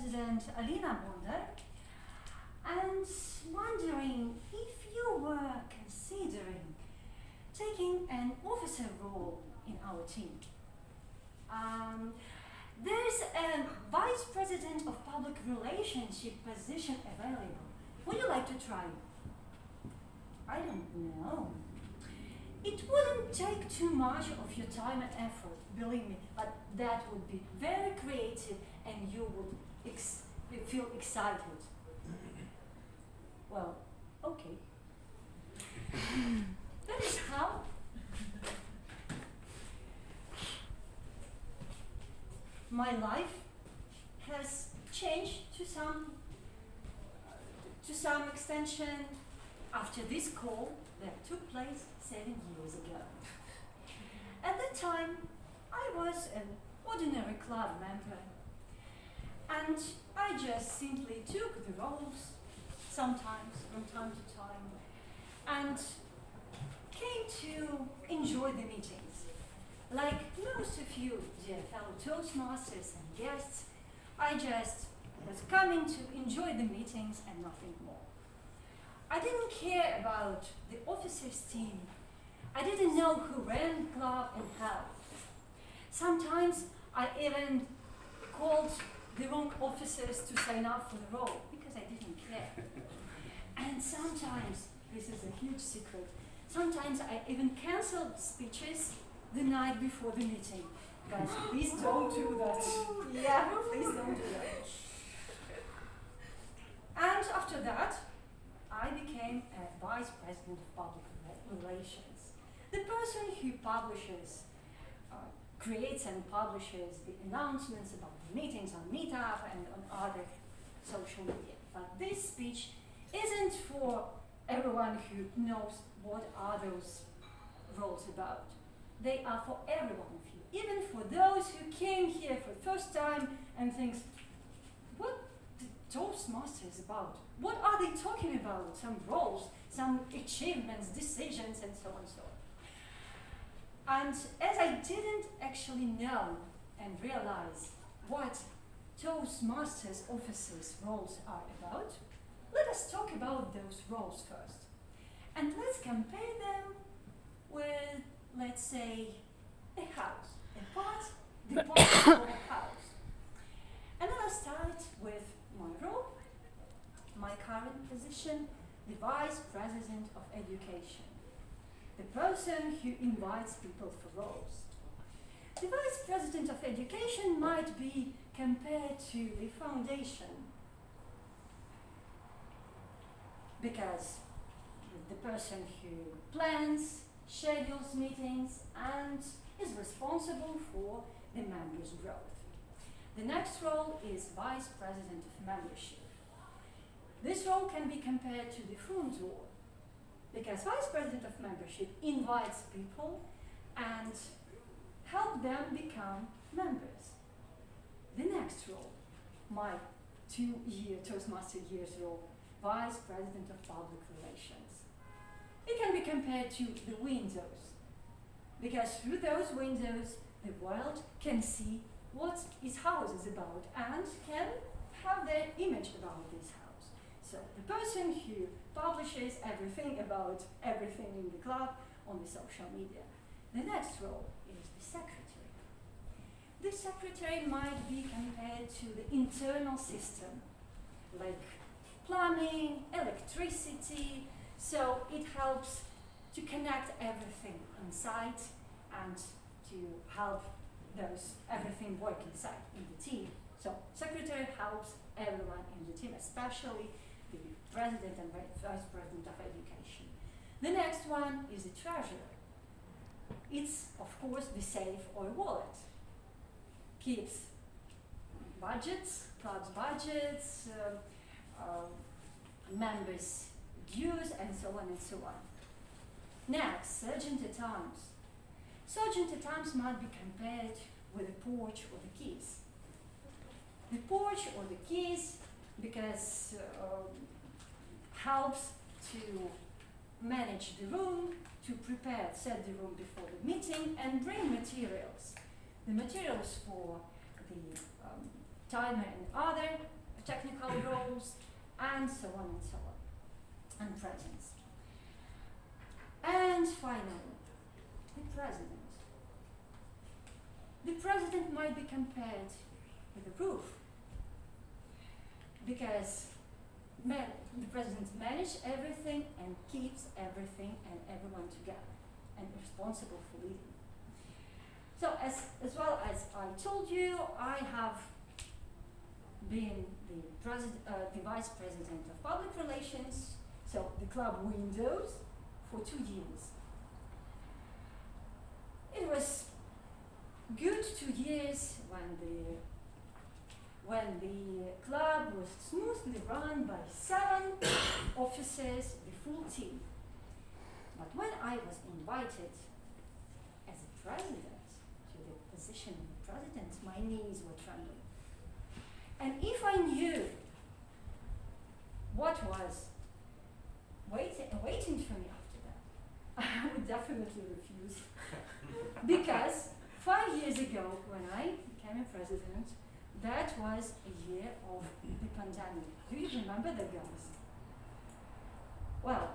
President Alina Bonder and wondering if you were considering taking an officer role in our team. There's a Vice President of Public Relationship position available. Would you like to try? I don't know. It wouldn't take too much of your time and effort, believe me, but that would be very creative and you would feel excited. Well, okay. That is how. My life has changed to some extension after this call that took place 7 years ago. At that time, I was an ordinary club member, and I just simply took the roles, sometimes from time to time, and came to enjoy the meetings. Like most of you, dear fellow Toastmasters and guests, I just was coming to enjoy the meetings and nothing more. I didn't care about the officers' team. I didn't know who ran the club and how. Sometimes I even called the wrong officers to sign up for the role because I didn't care. And sometimes, this is a huge secret, sometimes I even canceled speeches the night before the meeting. Guys, please don't do that. Yeah, please don't do that. And after that, I became a Vice President of Public Relations. The person who publishes, creates and publishes the announcements about the meetings on Meetup and on other social media. But this speech isn't for everyone who knows what are those roles about. They are for every one of you, even for those who came here for the first time and thinks, what the Toastmasters about? What are they talking about? Some roles, some achievements, decisions, and so on and so on. And as I didn't actually know and realize what Toastmasters officers' roles are about, let us talk about those roles first. And let's compare them with, let's say, a house, the part of a house. And then I'll start with my role, my current position, the Vice President of Education, the person who invites people for roles. The Vice President of Education might be compared to the foundation, because the person who plans, schedules meetings, and is responsible for the members' growth. The next role is Vice President of Membership. This role can be compared to the front door, because Vice President of Membership invites people and help them become members. The next role, my 2-year Toastmaster years role, Vice President of Public Relations. It can be compared to the windows, because through those windows the world can see what his house is about and can have their image about this house. So the person who publishes everything about everything in the club on the social media. The next role is the secretary. The secretary might be compared to the internal system, like plumbing, electricity, so it helps to connect everything inside and to help everything work inside in the team. So secretary helps everyone in the team, especially the president and vice president of education. The next one is the treasurer. It's, of course, the safe or wallet. Keeps budgets, club's budgets, members' dues, and so on and so on. Next, sergeant at arms. Sergeant at arms might be compared with the porch or the keys. The porch or the keys, because helps to manage the room, to prepare, set the room before the meeting, and bring materials. The materials for the timer and other technical roles, and so on and so on, and presence. And finally, the president. The president might be compared with a roof, because the president manages everything and keeps everything and everyone together and responsible for leading. So as well as I told you, I have been the vice president of public relations, so the club windows, for 2 years. It was good 2 years when the club was smoothly run by 7 officers, the full team. But when I was invited as a president to the position of the president, my knees were trembling. And if I knew what was waiting for me after that, I would definitely refuse. Because 5 years ago, when I became a president, that was a year of the pandemic. Do you remember that, guys? Well,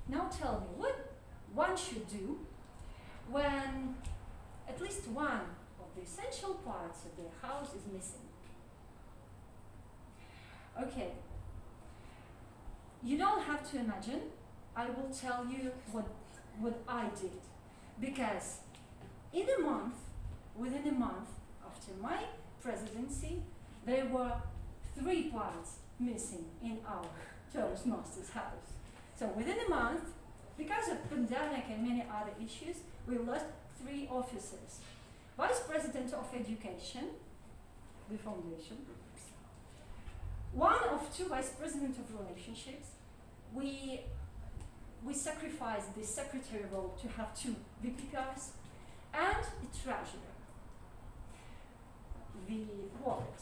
now tell me what one should do when at least one of the essential parts of their house is missing. Okay, you don't have to imagine. I will tell you what I did. Because within a month after my presidency, there were 3 parts missing in our Toastmasters house. So within a month, because of pandemic and many other issues, we lost 3 officers. Vice President of Education, the foundation, 1 of 2 Vice President of Relationships. We sacrificed the secretary role to have 2 VPPRs, and the treasurer. The wallet.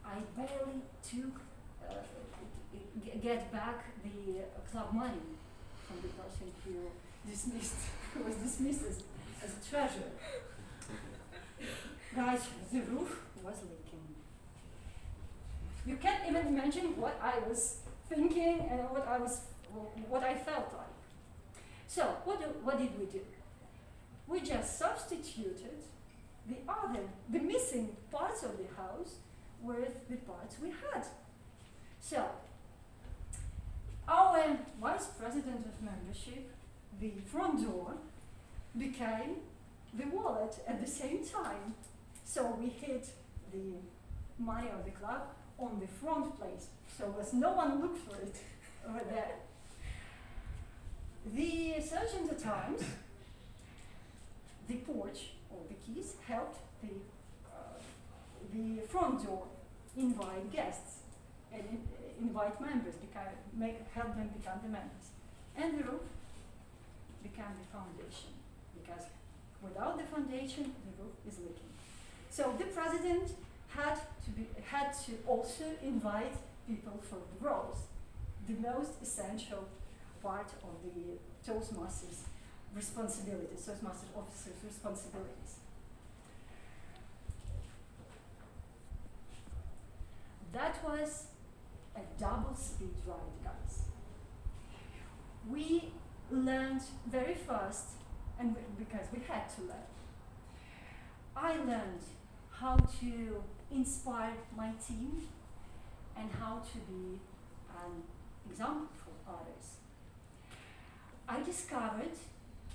I barely took get back the club money from the person who was dismissed as a treasurer. Guys, the roof was leaking. You can't even imagine what I was thinking and what I felt like. So what did we do? We just substituted the missing parts of the house with the parts we had. So our vice president of membership, the front door, became the wallet at the same time. So we hid the money of the club on the front place, so as no one looked for it over there. The Sergeant at Arms, the porch or the keys, helped the front door invite guests and invite members, help them become the members. And the roof became the foundation, because without the foundation, the roof is leaking. So the president had to also invite people for the roles, the most essential part of the Toastmasters responsibilities, Toastmasters officers' responsibilities. That was a double speed ride, guys. We learned very fast, and because we had to learn. I learned how to inspire my team and how to be an example for others. I discovered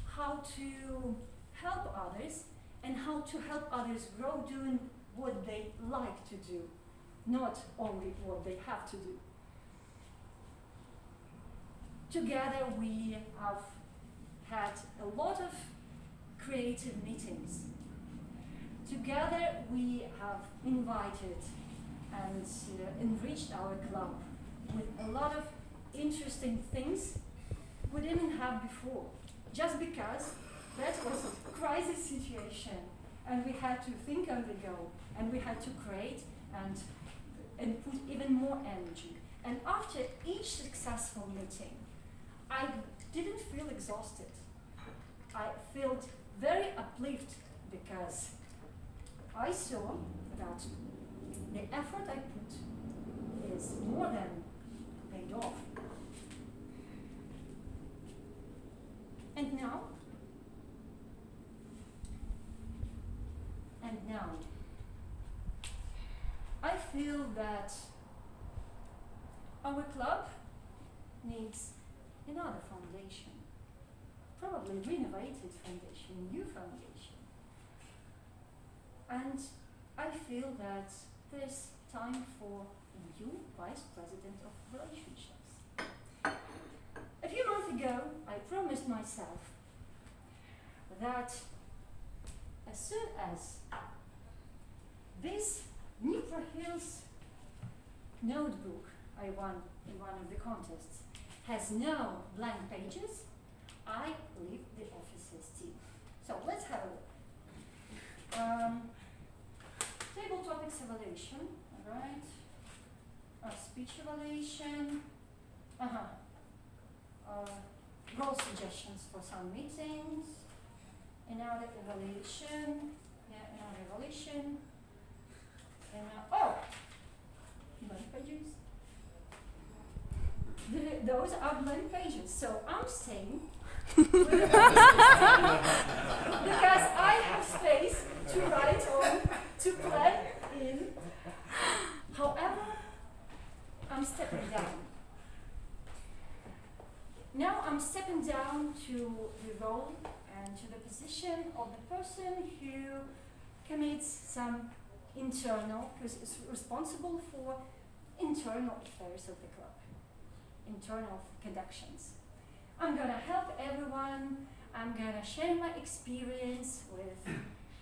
how to help others and how to help others grow doing what they like to do, not only what they have to do. Together we have had a lot of creative meetings. Together we have invited and enriched our club with a lot of interesting things we didn't have before, just because that was a crisis situation and we had to think on the go and we had to create and put even more energy. And after each successful meeting, I didn't feel exhausted. I felt very uplifted because I saw that the effort I put is more than paid off. And now, I feel that our club needs another foundation, probably renovated foundation, new foundation. And I feel that there's time for a new Vice President of Relationships. A few months ago, I promised myself that as soon as this Dnipro Hills notebook I won in one of the contests has no blank pages, I leave the officer's team. So let's have a look. Table topics evaluation, alright. Speech evaluation. Role suggestions for some meetings. Another evaluation. Another evaluation. Blank pages. Those are blank pages. So I'm staying with the because I have space to write on, to plan in. However, I'm stepping down. Now I'm stepping down to the role and to the position of the person who commits some internal, who's responsible for internal affairs of the club, internal conductions. I'm gonna help everyone. I'm gonna share my experience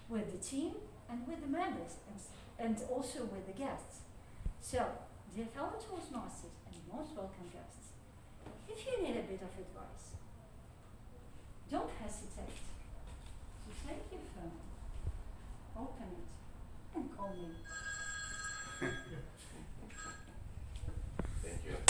with the team and with the members and also with the guests. So, dear fellow Toastmasters and most welcome guests, if you need a bit of advice,